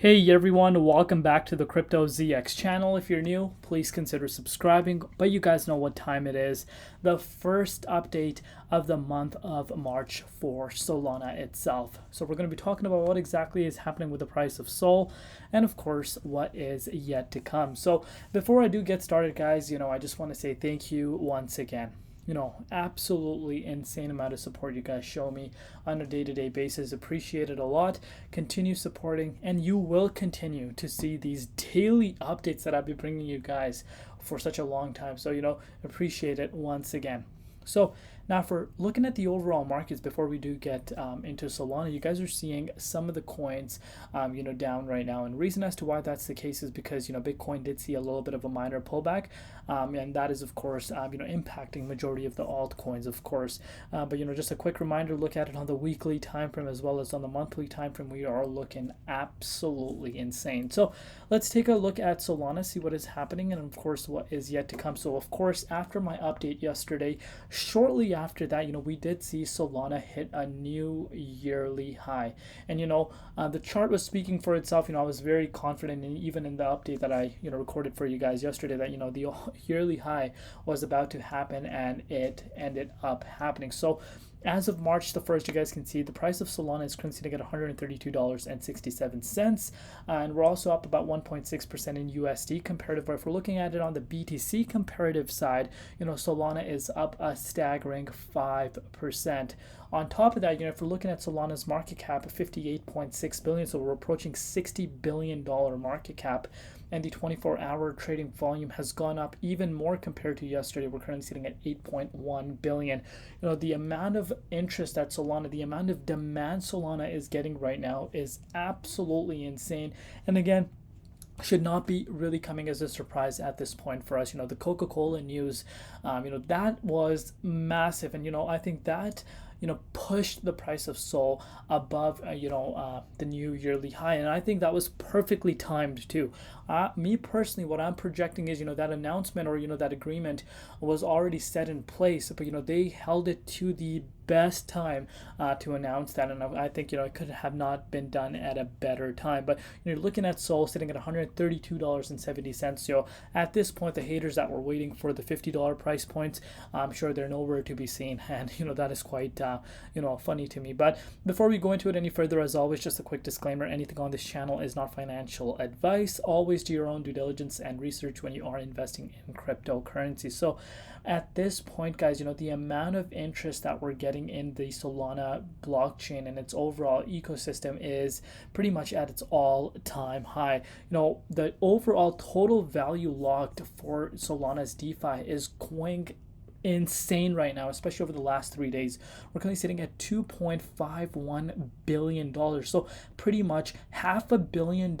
Hey everyone, welcome back to the Crypto ZX channel. If you're new, please consider subscribing, but you guys know what time it is. The first update of the month of March for Solana itself. So we're going to be talking about what exactly is happening with the price of Sol and of course what is yet to come. So before I do get started guys, I just want to say thank you once again. Absolutely insane amount of support you guys show me on a day-to-day basis. Appreciate it a lot. Continue supporting, and you will continue to see these daily updates that I've been bringing you guys for such a long time. So, appreciate it once again. So now for looking at the overall markets before we do get into Solana, you guys are seeing some of the coins, down right now. And the reason as to why that's the case is because, Bitcoin did see a little bit of a minor pullback. And that is, of course, impacting majority of the altcoins, of course. But, just a quick reminder, look at it on the weekly time frame as well as on the monthly time frame. We are looking absolutely insane. So let's take a look at Solana, see what is happening, and of course, what is yet to come. So, of course, after my update yesterday, shortly after that, we did see Solana hit a new yearly high. And, the chart was speaking for itself. I was very confident, and even in the update that I, recorded for you guys yesterday, that, the yearly high was about to happen, and it ended up happening. So as of March the 1st, you guys can see the price of Solana is currently sitting at $132.67. And we're also up about 1.6% in USD comparative. But if we're looking at it on the BTC comparative side, Solana is up a staggering 5%. On top of that, if we're looking at Solana's market cap of 58.6 billion, so we're approaching $60 billion market cap, and the 24-hour trading volume has gone up even more compared to yesterday. We're currently sitting at 8.1 billion. The amount of interest that Solana, the amount of demand Solana is getting right now is absolutely insane. And again, should not be really coming as a surprise at this point for us. The Coca-Cola news, that was massive. And, I think that, pushed the price of Sol above, the new yearly high. And I think that was perfectly timed too. Me personally, what I'm projecting is, that announcement or, that agreement was already set in place, but, they held it to the best time to announce that, and I think it could have not been done at a better time. But you're looking at Sol sitting at $132.70. At this point, the haters that were waiting for the $50 price points, I'm sure they're nowhere to be seen, and that is quite funny to me. But before we go into it any further, as always, just a quick disclaimer: anything on this channel is not financial advice. Always do your own due diligence and research when you are investing in cryptocurrency. So at this point, guys, the amount of interest that we're getting in the Solana blockchain and its overall ecosystem is pretty much at its all-time high. The overall total value locked for Solana's DeFi is going insane right now, especially over the last 3 days. We're currently sitting at $2.51 billion. So pretty much $500 million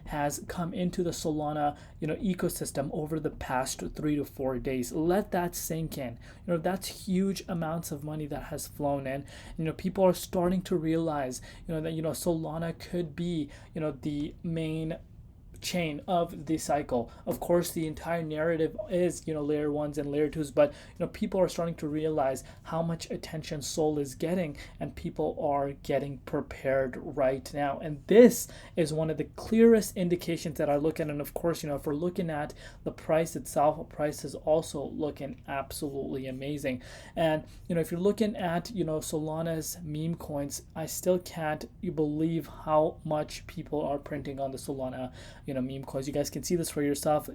has come into the Solana, ecosystem over the past 3 to 4 days. Let that sink in. That's huge amounts of money that has flown in. People are starting to realize, that, Solana could be, the main chain of the cycle. Of course, the entire narrative is layer ones and layer twos, but people are starting to realize how much attention Sol is getting, and people are getting prepared right now. And this is one of the clearest indications that I look at. And of course, if we're looking at the price itself, the price is also looking absolutely amazing. And if you're looking at Solana's meme coins, I still can't believe how much people are printing on the Solana meme coins. You guys can see this for yourself.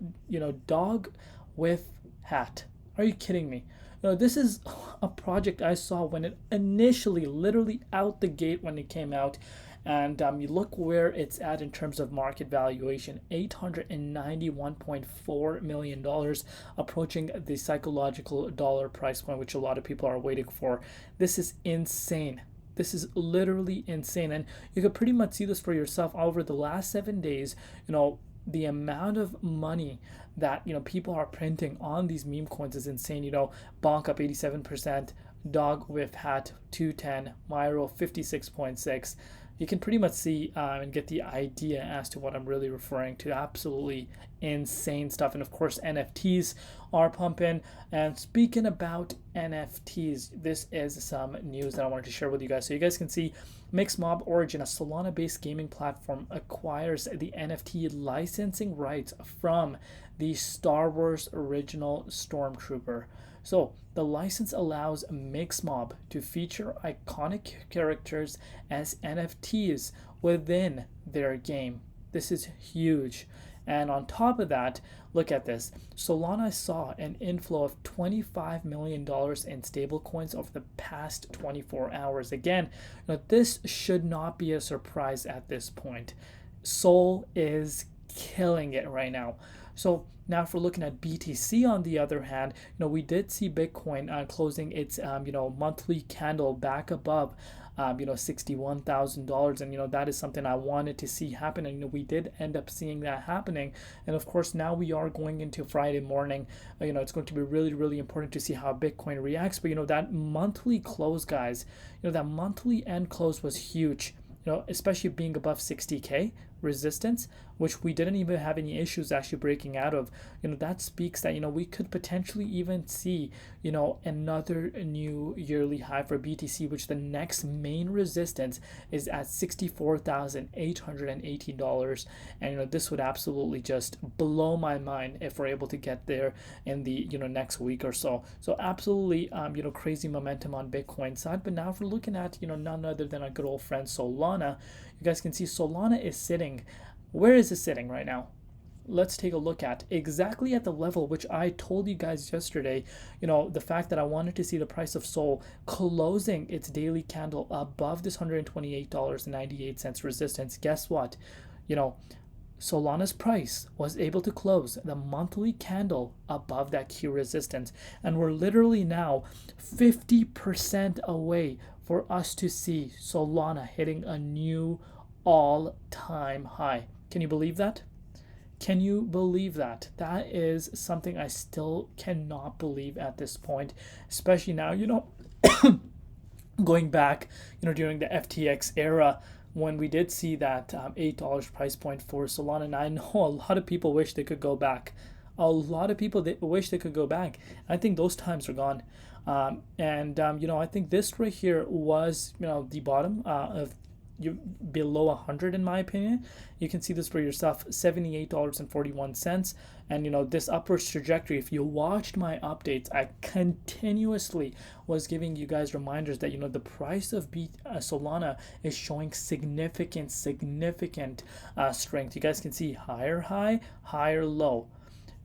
Dog with hat. Are you kidding me? This is a project I saw when it initially, literally out the gate when it came out. And you look where it's at in terms of market valuation, $891.4 million, approaching the psychological dollar price point, which a lot of people are waiting for. This is insane. This is literally insane. And you could pretty much see this for yourself over the last 7 days. The amount of money that people are printing on these meme coins is insane. Bonk up 87%, Dog with Hat 210, Myro 56.6. you can pretty much see and get the idea as to what I'm really referring to. Absolutely insane stuff. And of course, NFTs are pumping. And speaking about NFTs, this is some news that I wanted to share with you guys. So you guys can see Mixmob Origin, a Solana-based gaming platform, acquires the NFT licensing rights from the Star Wars original Stormtrooper. So the license allows Mixmob to feature iconic characters as NFTs within their game. This is huge. And on top of that, look at this. Solana saw an inflow of $25 million in stablecoins over the past 24 hours. Again, this should not be a surprise at this point. Sol is killing it right now. So now if we're looking at BTC on the other hand, we did see Bitcoin closing its monthly candle back above $61,000, and that is something I wanted to see happen, and we did end up seeing that happening. And of course, now we are going into Friday morning. It's going to be really, really important to see how Bitcoin reacts. But that monthly close, guys, that monthly end close was huge. Especially being above 60K resistance, which we didn't even have any issues actually breaking out of. That speaks that we could potentially even see another new yearly high for BTC, which the next main resistance is at $64,818. And this would absolutely just blow my mind if we're able to get there in the next week or so. So absolutely crazy momentum on Bitcoin side. But now if we're looking at none other than our good old friend Solana, you guys can see Solana is sitting. Where is it sitting right now? Let's take a look at exactly at the level which I told you guys yesterday. The fact that I wanted to see the price of Sol closing its daily candle above this $128.98 resistance. Guess what? Solana's price was able to close the monthly candle above that key resistance, and we're literally now 50% away for us to see Solana hitting a new all-time high. Can you believe that? Can you believe that? That is something I still cannot believe at this point, especially now, going back, during the FTX era, when we did see that $8 price point for Solana. And I know a lot of people wish they could go back. A lot of people wish they could go back. I think those times are gone. I think this right here was, the bottom of below 100 in my opinion. You can see this for yourself, $78.41. And this upwards trajectory, if you watched my updates, I continuously was giving you guys reminders that the price of Solana is showing significant strength. You guys can see higher high, higher low,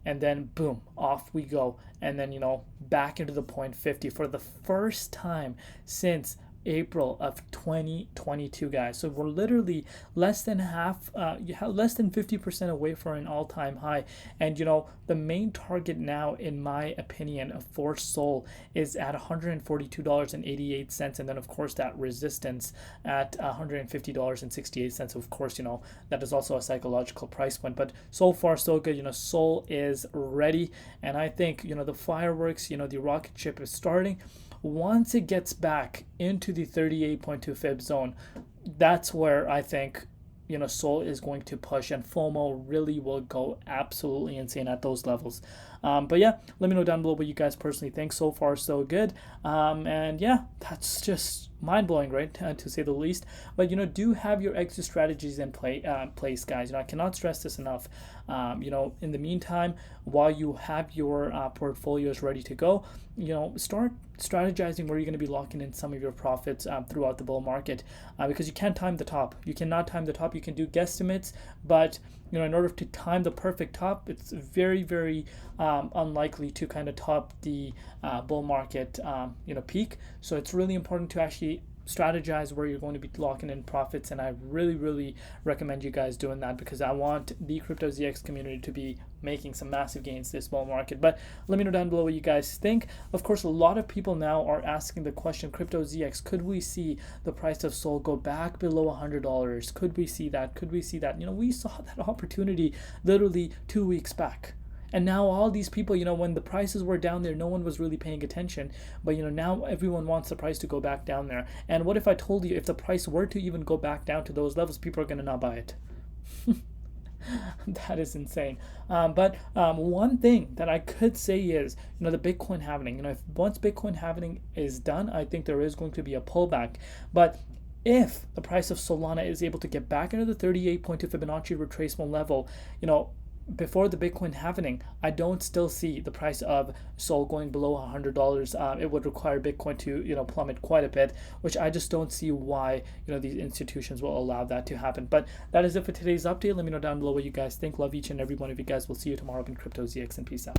and then boom, off we go. And then back into the 0.50 for the first time since April of 2022, guys. So we're literally less than 50% away from an all-time high. And the main target now, in my opinion, for Sol is at $142.88, and then of course that resistance at $150.68. Of course, that is also a psychological price point. But so far so good. Sol is ready, and I think the fireworks, the rocket ship is starting. Once it gets back into the 38.2 fib zone, that's where I think Sol is going to push, and FOMO really will go absolutely insane at those levels. But yeah, let me know down below what you guys personally think. So far so good. And yeah, that's just mind-blowing, right, to say the least. But do have your exit strategies in place, guys. I cannot stress this enough. In the meantime, while you have your portfolios ready to go, start strategizing where you're going to be locking in some of your profits throughout the bull market, because you can't time the top. You cannot time the top. You can do guesstimates, but in order to time the perfect top, it's very, very unlikely to kind of top the bull market peak. So it's really important to actually strategize where you're going to be locking in profits, and I really recommend you guys doing that, because I want the Crypto ZX community to be making some massive gains this bull market. But let me know down below what you guys think. Of course, a lot of people now are asking the question, Crypto ZX, could we see the price of Sol go back below $100? Could we see that? We saw that opportunity literally 2 weeks back. And now all these people, when the prices were down there, no one was really paying attention. But now everyone wants the price to go back down there. And what if I told you if the price were to even go back down to those levels, people are going to not buy it? That is insane. But one thing that I could say is, the Bitcoin halving. If once Bitcoin halving is done, I think there is going to be a pullback. But if the price of Solana is able to get back into the 38.2 Fibonacci retracement level, before the Bitcoin halving, I don't still see the price of Sol going below $100. It would require Bitcoin to plummet quite a bit, which I just don't see why these institutions will allow that to happen. But that is it for today's update. Let me know down below what you guys think. Love each and every one of you guys. We'll see you tomorrow in Crypto ZX, and peace out.